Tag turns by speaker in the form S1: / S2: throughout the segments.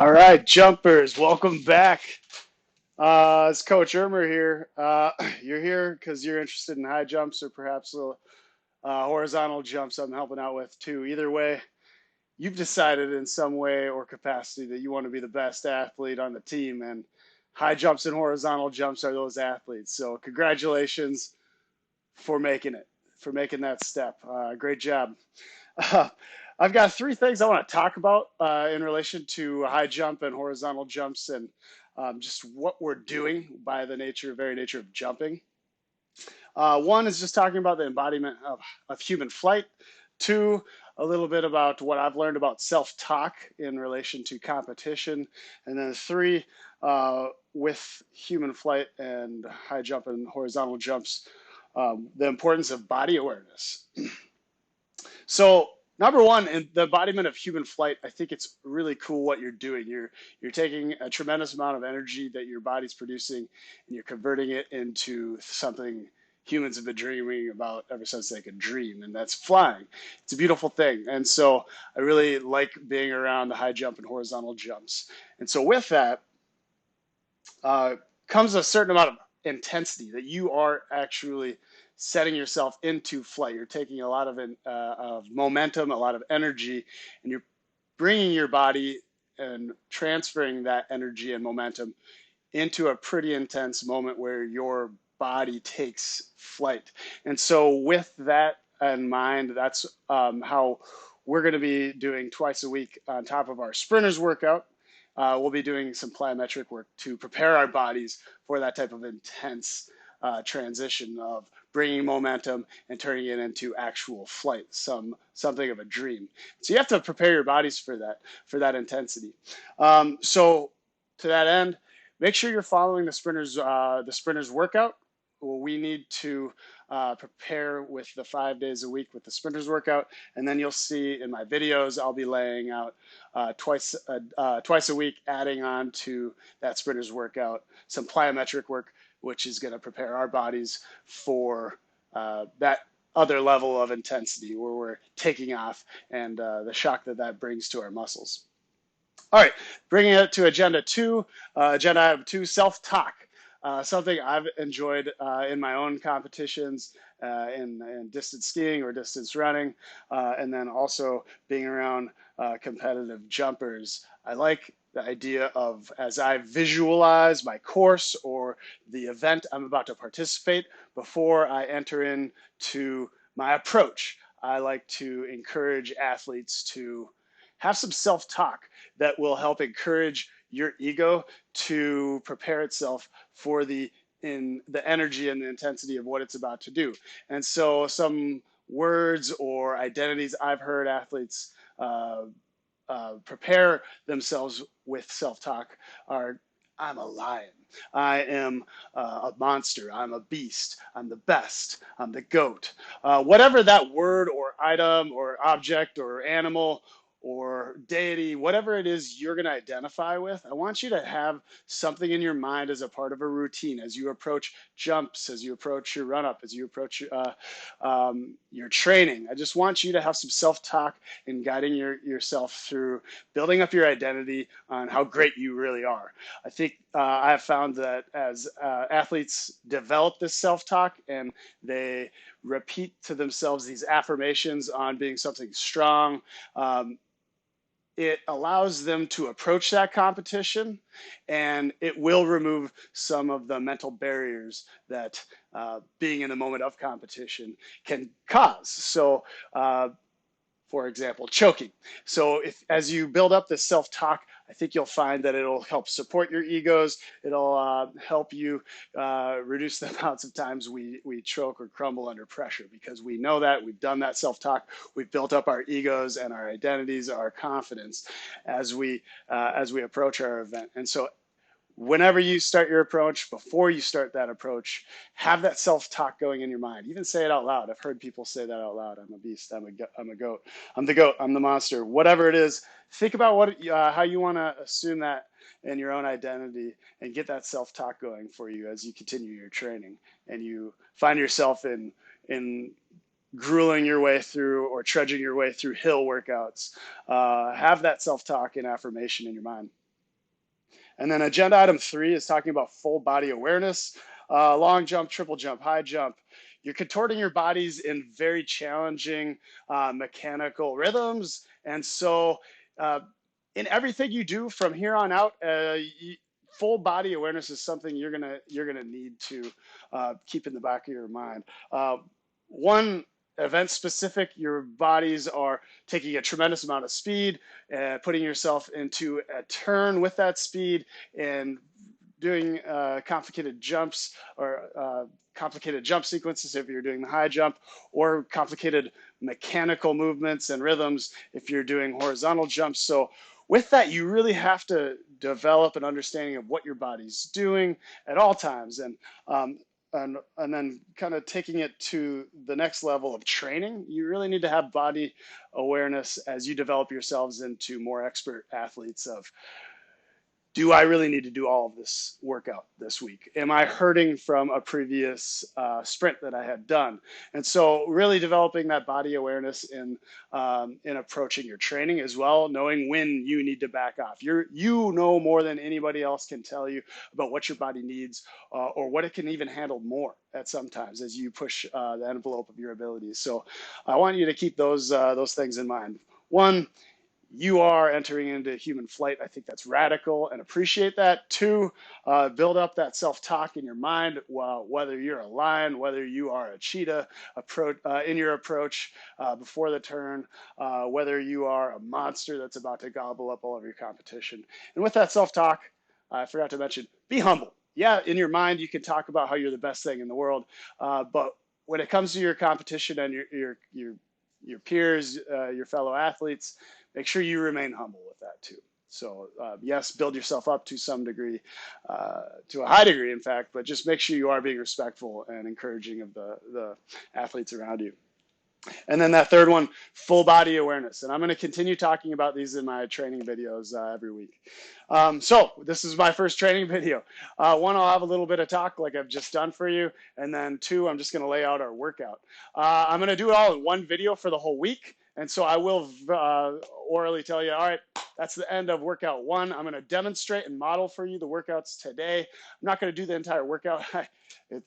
S1: All right, jumpers, welcome back. It's Coach Ermer here. You're here because you're interested in high jumps or perhaps horizontal jumps I'm helping out with too. Either way, you've decided in some way or capacity that you want to be the best athlete on the team, and high jumps and horizontal jumps are those athletes. So, congratulations for making it, for making that step. Great job. Uh, I've got three things I want to talk about in relation to high jump and horizontal jumps and just what we're doing by the very nature of jumping. One is just talking about the embodiment of human flight. Two, a little bit about what I've learned about self-talk in relation to competition. And then three, with human flight and high jump and horizontal jumps, the importance of body awareness. So number one, in the embodiment of human flight, I think it's really cool what you're doing. You're taking a tremendous amount of energy that your body's producing, and you're converting it into something humans have been dreaming about ever since they could dream, and that's flying. It's a beautiful thing, and so I really like being around the high jump and horizontal jumps. And so with that uh, comes a certain amount of intensity that you are actually setting yourself into flight. You're taking a lot of momentum, a lot of energy, and you're bringing your body and transferring that energy and momentum into a pretty intense moment where your body takes flight. And so, with that in mind, that's how we're going to be doing twice a week on top of our sprinters workout. We'll be doing some plyometric work to prepare our bodies for that type of intense transition of bringing momentum and turning it into actual flight, something of a dream. So you have to prepare your bodies for that intensity. So to that end, make sure you're following the sprinters workout. Well, we need to prepare with the 5 days a week with the sprinters workout, and then you'll see in my videos I'll be laying out twice a week, adding on to that sprinters workout some plyometric work, which is going to prepare our bodies for that other level of intensity where we're taking off and the shock that that brings to our muscles. All right, bringing it to agenda two. Agenda item two, self-talk. Something I've enjoyed in my own competitions in distance skiing or distance running, and then also being around competitive jumpers. I like the idea of as I visualize my course or the event I'm about to participate before I enter into my approach. I like to encourage athletes to have some self-talk that will help encourage your ego to prepare itself for the energy and the intensity of what it's about to do. And so some words or identities I've heard athletes prepare themselves with self-talk are I'm a lion. I am a monster. I'm a beast. I'm the best. I'm the goat. Whatever that word or item or object or animal or deity, whatever it is you're going to identify with, I want you to have something in your mind as a part of a routine as you approach jumps, as you approach your run up, as you approach your training. I just want you to have some self talk in guiding yourself through building up your identity on how great you really are. I think I have found that as athletes develop this self talk and they repeat to themselves these affirmations on being something strong, it allows them to approach that competition and it will remove some of the mental barriers that being in the moment of competition can cause. So, for example, choking. So if as you build up this self-talk, I think you'll find that it'll help support your egos. It'll help you reduce the amounts of times we choke or crumble under pressure because we know that we've done that self-talk. We've built up our egos and our identities, our confidence as we approach our event. And so whenever you start your approach, before you start that approach, have that self-talk going in your mind. Even say it out loud. I've heard people say that out loud. I'm a beast. I'm a goat. I'm the goat. I'm the monster. Whatever it is, think about how you want to assume that in your own identity and get that self-talk going for you as you continue your training and you find yourself in grueling your way through or trudging your way through hill workouts. Have that self-talk and affirmation in your mind. And then agenda item 3 is talking about full body awareness, long jump, triple jump, high jump. You're contorting your bodies in very challenging mechanical rhythms. And so in everything you do from here on out, full body awareness is something you're gonna need to keep in the back of your mind. One event specific, your bodies are taking a tremendous amount of speed and putting yourself into a turn with that speed and doing complicated jumps or complicated jump sequences if you're doing the high jump, or complicated mechanical movements and rhythms if you're doing horizontal jumps. So with that, you really have to develop an understanding of what your body's doing at all times, and then kind of taking it to the next level of training. You really need to have body awareness as you develop yourselves into more expert athletes of, do I really need to do all of this workout this week? Am I hurting from a previous sprint that I had done? And so really developing that body awareness in approaching your training as well, knowing when you need to back off. You know more than anybody else can tell you about what your body needs or what it can even handle more at sometimes as you push the envelope of your abilities. So I want you to keep those things in mind. One, you are entering into human flight. I think that's radical and appreciate that. Two, build up that self-talk in your mind, whether you're a lion, whether you are a cheetah in your approach before the turn, whether you are a monster that's about to gobble up all of your competition. And with that self-talk, I forgot to mention, be humble. Yeah, in your mind, you can talk about how you're the best thing in the world, but when it comes to your competition and your peers, your fellow athletes, make sure you remain humble with that too. So yes, build yourself up to some degree, to a high degree, in fact, but just make sure you are being respectful and encouraging of the athletes around you. And then that third one, full body awareness. And I'm going to continue talking about these in my training videos every week. So this is my first training video. One, I'll have a little bit of talk like I've just done for you. And then two, I'm just going to lay out our workout. I'm going to do it all in one video for the whole week. And so I will orally tell you, all right, that's the end of workout 1. I'm going to demonstrate and model for you the workouts today. I'm not going to do the entire workout.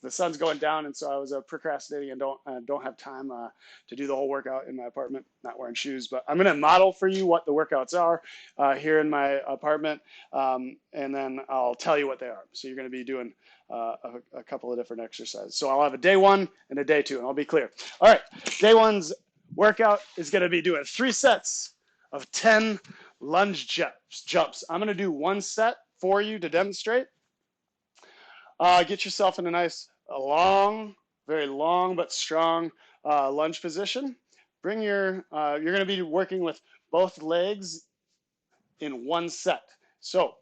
S1: The sun's going down, and so I was procrastinating and don't have time to do the whole workout in my apartment, not wearing shoes. But I'm going to model for you what the workouts are here in my apartment, and then I'll tell you what they are. So you're going to be doing a couple of different exercises. So I'll have a day 1 and a day 2, and I'll be clear. All right, day 1's workout is going to be doing 3 sets of 10 lunge jumps. I'm going to do 1 set for you to demonstrate. Get yourself in a nice, very long but strong lunge position. You're going to be working with both legs in 1 set. So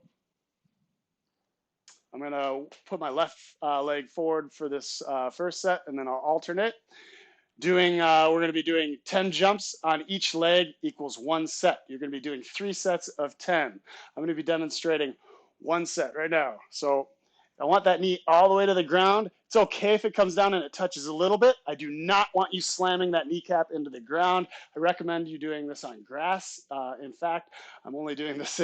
S1: I'm going to put my left leg forward for this first set, and then I'll alternate. We're going to be doing 10 jumps on each leg equals 1 set. You're going to be doing 3 sets of 10. I'm going to be demonstrating 1 set right now. So I want that knee all the way to the ground. It's okay if it comes down and it touches a little bit. I do not want you slamming that kneecap into the ground. I recommend you doing this on grass. In fact, I'm only doing this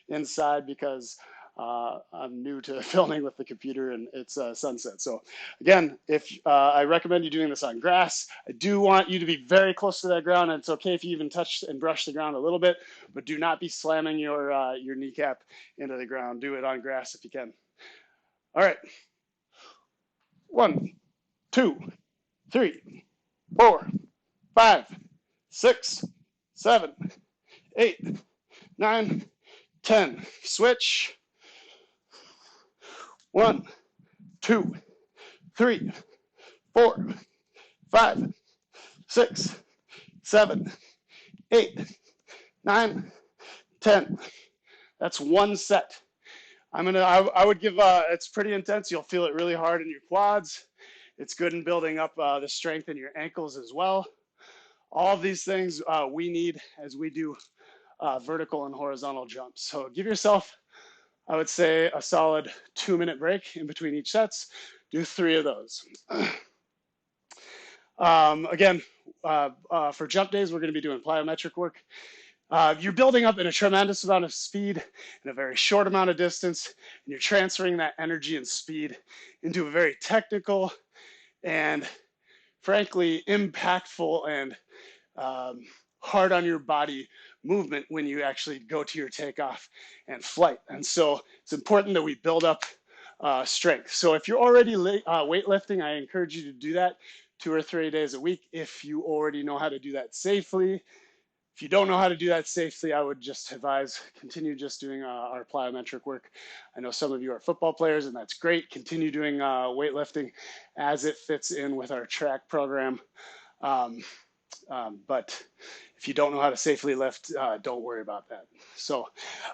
S1: inside because I'm new to filming with the computer and it's sunset. So again, I recommend you doing this on grass. I do want you to be very close to that ground, and it's okay if you even touch and brush the ground a little bit, but do not be slamming your kneecap into the ground. Do it on grass if you can. All right. 1, 2, 3, 4, 5, 6, 7, 8, 9, 10. Switch. 1, 2, 3, 4, 5, 6, 7, 8, 9, 10. That's 1 set. I would give, it's pretty intense. You'll feel it really hard in your quads. It's good in building up the strength in your ankles as well. All of these things we need as we do vertical and horizontal jumps. So give yourself, I would say, a solid 2-minute break in between each sets. Do 3 of those. Again, for jump days, we're going to be doing plyometric work. You're building up in a tremendous amount of speed in a very short amount of distance, and you're transferring that energy and speed into a very technical and frankly impactful and um, hard on your body movement when you actually go to your takeoff and flight. And so it's important that we build up strength. So if you're already weightlifting, I encourage you to do that 2 or 3 days a week. If you already know how to do that safely, if you don't know how to do that safely, I would just advise continue just doing our plyometric work. I know some of you are football players, and that's great. Continue doing weightlifting as it fits in with our track program. Um, but if you don't know how to safely lift, don't worry about that. So,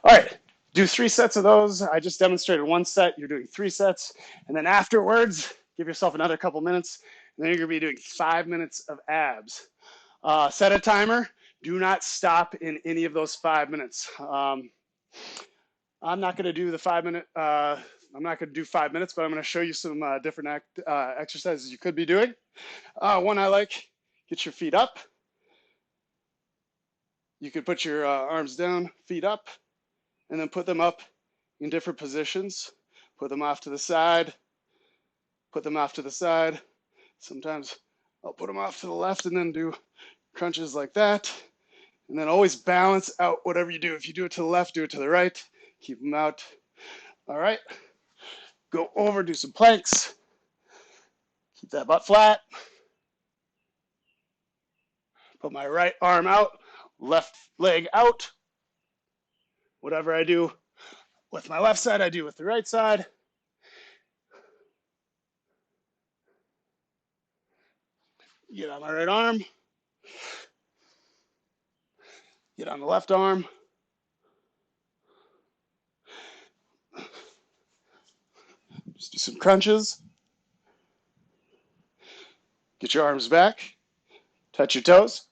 S1: all right, do 3 sets of those. I just demonstrated 1 set. You're doing 3 sets. And then afterwards, give yourself another couple minutes. And then you're going to be doing 5 minutes of abs. Set a timer. Do not stop in any of those 5 minutes. I'm not going to do the 5 minute. I'm not going to do 5 minutes, but I'm going to show you some different exercises you could be doing. One I like, get your feet up. You could put your arms down, feet up, and then put them up in different positions. Put them off to the side, put them off to the side. Sometimes I'll put them off to the left and then do crunches like that. And then always balance out whatever you do. If you do it to the left, do it to the right. Keep them out. All right. Go over, do some planks. Keep that butt flat. Put my right arm out, left leg out. Whatever I do with my left side, I do with the right side. Get on my right arm. Get on the left arm. Just do some crunches. Get your arms back. Touch your toes.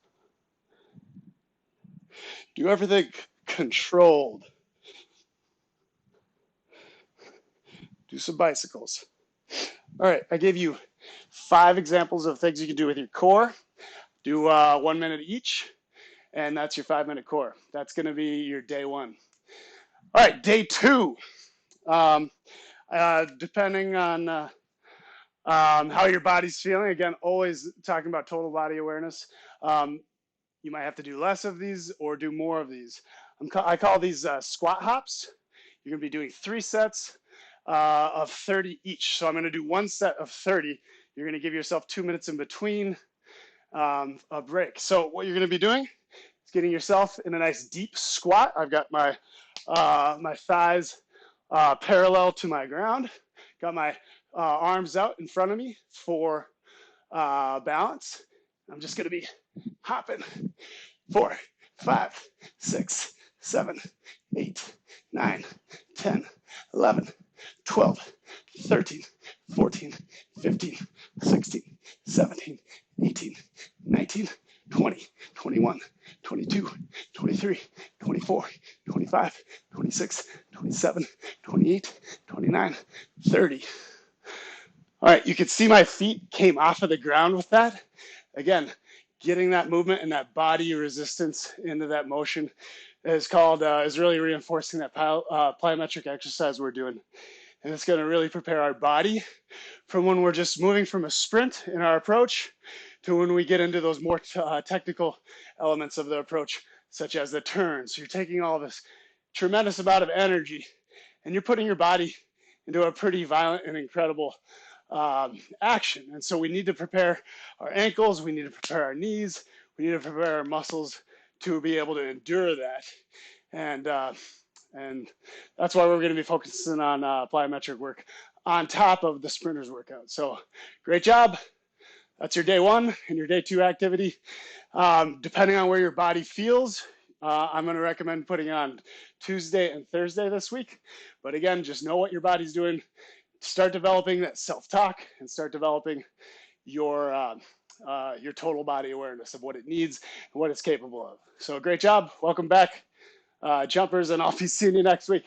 S1: Do everything controlled. Do some bicycles. All right, I gave you 5 examples of things you can do with your core. Do 1 minute each, and that's your 5-minute core. That's going to be your day 1. All right, day 2. Depending on how your body's feeling, again, always talking about total body awareness. You might have to do less of these or do more of these. I call these squat hops. You're going to be doing 3 sets of 30 each. So I'm going to do 1 set of 30. You're going to give yourself 2 minutes in between a break. So what you're going to be doing is getting yourself in a nice deep squat. I've got my my thighs parallel to my ground. Got my arms out in front of me for balance. I'm just going to be hopping 4, 5, 6, 7, 8, 9, 10, 11, 12, 13, 14, 15, 16, 17, 18, 19, 20, 21, 22, 23, 24, 25, 26, 27, 28, 29, 30. All right, you can see my feet came off of the ground with that. Again, getting that movement and that body resistance into that motion is really reinforcing that plyometric exercise we're doing. And it's going to really prepare our body from when we're just moving from a sprint in our approach to when we get into those more technical elements of the approach, such as the turns. So you're taking all this tremendous amount of energy and you're putting your body into a pretty violent and incredible action. And so we need to prepare our ankles, we need to prepare our knees, we need to prepare our muscles to be able to endure that. And that's why we're going to be focusing on plyometric work on top of the sprinters workout. So great job. That's your day 1 and your day 2 activity. Depending on where your body feels, I'm going to recommend putting on Tuesday and Thursday this week. But again, just know what your body's doing. Start developing that self-talk and start developing your total body awareness of what it needs and what it's capable of. So great job. Welcome back, jumpers, and I'll be seeing you next week.